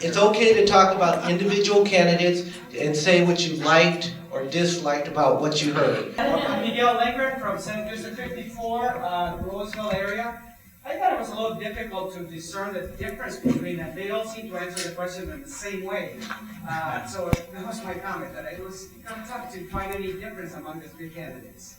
It's okay to talk about individual candidates and say what you liked or disliked about what you heard. Miguel Langren from Senate District 54, Roseville area. I thought it was a little difficult to discern the difference between them. They all seem to answer the question in the same way. So that was my comment, that it was kind of tough to find any difference among the three candidates.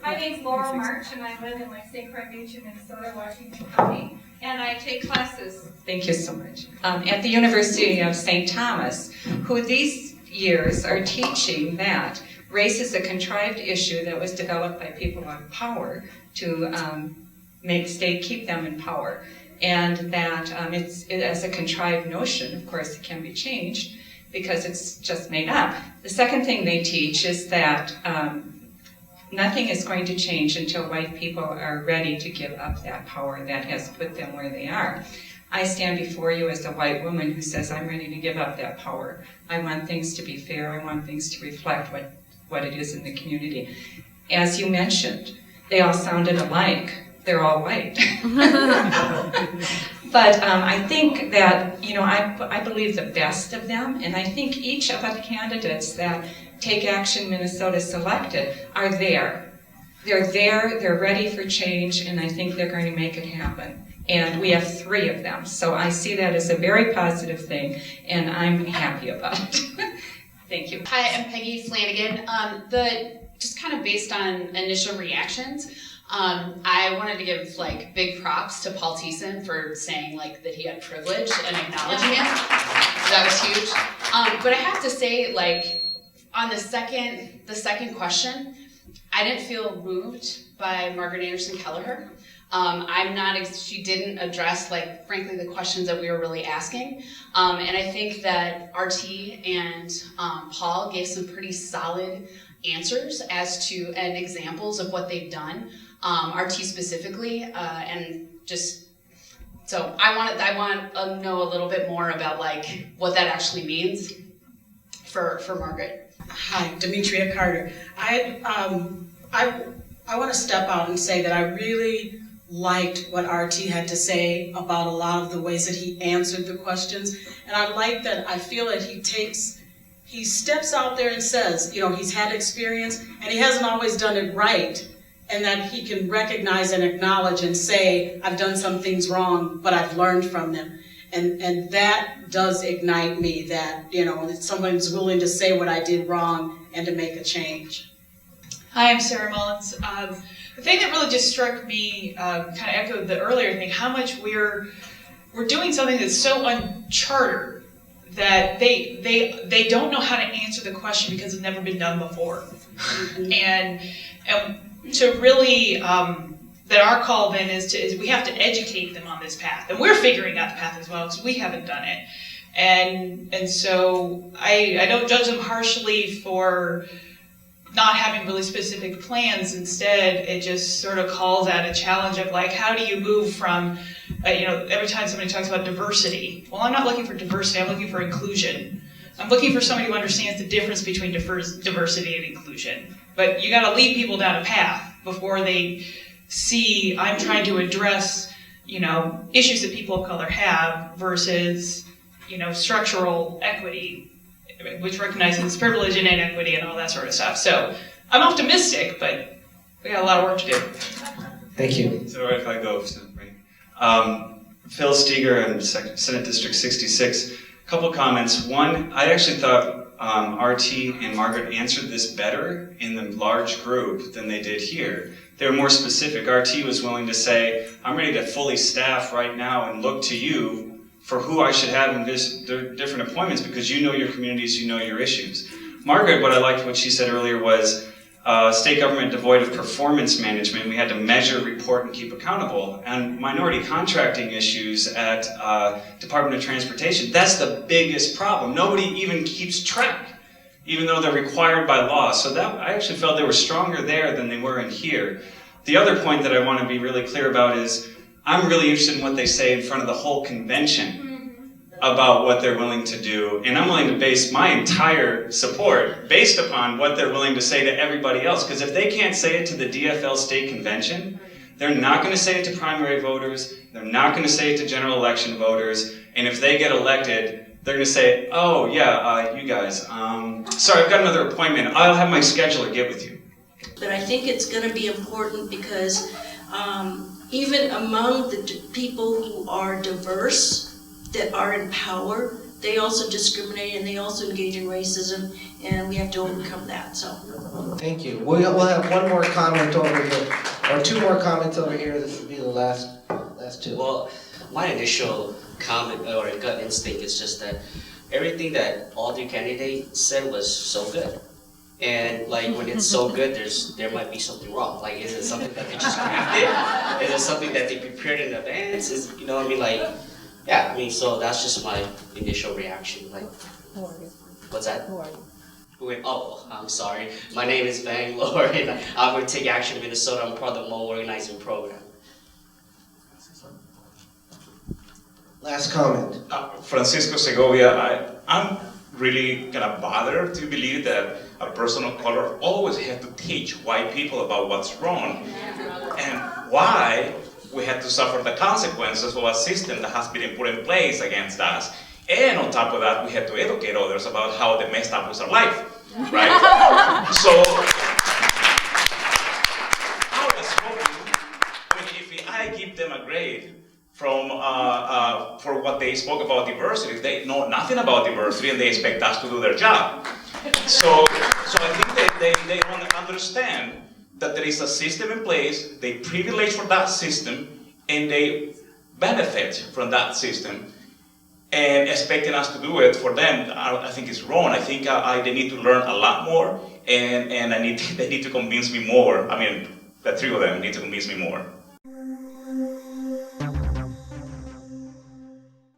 My name's Laurel March, and I live in St. Croix Beach in Minnesota, Washington County, and I take classes. Thank you so much. At the University of St. Thomas, who these years are teaching that race is a contrived issue that was developed by people on power to keep them in power, and that it's as a contrived notion. Of course, it can be changed because it's just made up. The second thing they teach is that nothing is going to change until white people are ready to give up that power that has put them where they are. I stand before you as a white woman who says I'm ready to give up that power. I want things to be fair. I want things to reflect what it is in the community. As you mentioned, they all sounded alike. They're all white. But I think that, I believe the best of them, and I think each of the candidates that Take Action Minnesota selected are there. They're there, they're ready for change, and I think they're going to make it happen. And we have 3 of them, so I see that as a very positive thing, and I'm happy about it. Thank you. Hi, I'm Peggy Flanagan. Just kind of based on initial reactions, I wanted to give big props to Paul Thissen for saying that he had privilege and acknowledging it. That was huge. But I have to say, on the second question, I didn't feel moved by Margaret Anderson Kelliher. She didn't address, frankly, the questions that we were really asking. And I think that RT and Paul gave some pretty solid answers as to, and examples of what they've done, RT specifically, and just, so I want to know a little bit more about, what that actually means for Margaret. Hi, Demetria Carter. I want to step out and say that I really liked what RT had to say about a lot of the ways that he answered the questions. And I like that, I feel that he steps out there and says, he's had experience and he hasn't always done it right, and that he can recognize and acknowledge and say, I've done some things wrong, but I've learned from them. And that does ignite me, that, that someone's willing to say what I did wrong and to make a change. Hi, I'm Sarah Mullins. The thing that really just struck me, kind of echoed the earlier thing, how much we're doing something that's so uncharted that they don't know how to answer the question because it's never been done before. Mm-hmm. And to really, that our call then is we have to educate them on this path. And we're figuring out the path as well because we haven't done it. And so I don't judge them harshly for not having really specific plans. Instead, it just sort of calls out a challenge of how do you move from, every time somebody talks about diversity, well, I'm not looking for diversity, I'm looking for inclusion. I'm looking for somebody who understands the difference between diversity and inclusion. But you gotta lead people down a path before they see I'm trying to address, issues that people of color have versus, structural equity, which recognizes privilege and inequity and all that sort of stuff. So I'm optimistic, but we got a lot of work to do. Thank you. Is it all right if I go? Phil Steger in Senate District 66. A couple comments. One, I actually thought RT and Margaret answered this better in the large group than they did here. They were more specific. RT was willing to say, I'm ready to fully staff right now and look to you for who I should have in different appointments because you know your communities, you know your issues. Margaret, what I liked what she said earlier was state government devoid of performance management. We had to measure, report, and keep accountable. And minority contracting issues at Department of Transportation, that's the biggest problem. Nobody even keeps track, even though they're required by law. So that I actually felt they were stronger there than they were in here. The other point that I want to be really clear about is I'm really interested in what they say in front of the whole convention about what they're willing to do, and I'm willing to base my entire support based upon what they're willing to say to everybody else, because if they can't say it to the DFL state convention, they're not going to say it to primary voters, they're not going to say it to general election voters, And if they get elected, they're gonna say, oh yeah, you guys, sorry, I've got another appointment. I'll have my scheduler get with you. But I think it's going to be important because even among the people who are diverse, that are in power, they also discriminate and they also engage in racism, and we have to overcome that. So. Thank you. We'll have one more comment over here, or two more comments over here. This will be the last two. Well, my initial comment or gut instinct is just that everything that all the candidates said was so good. And like when it's so good, there might be something wrong. Like, is it something that they just crafted? Is it something that they prepared in advance? Is, you know what I mean? Like, yeah, I mean, so that's just my initial reaction. Like, what's that? Wait, oh, I'm sorry. My name is Bangalore, and I'm with Take Action Minnesota. I'm part of the Mo Organizing Program. Last comment. Francisco Segovia, I'm really kind of bothered to believe that a person of color always had to teach white people about what's wrong and why we had to suffer the consequences of a system that has been put in place against us. And on top of that, we had to educate others about how they messed up with our life, right? So, I was hoping, I mean, if I give them a grade from for what they spoke about diversity, they know nothing about diversity and they expect us to do their job. So I think they don't understand that there is a system in place, they privilege for that system, and they benefit from that system. And expecting us to do it for them, I think is wrong. I think they need to learn a lot more, and they need to convince me more. I mean, the three of them need to convince me more.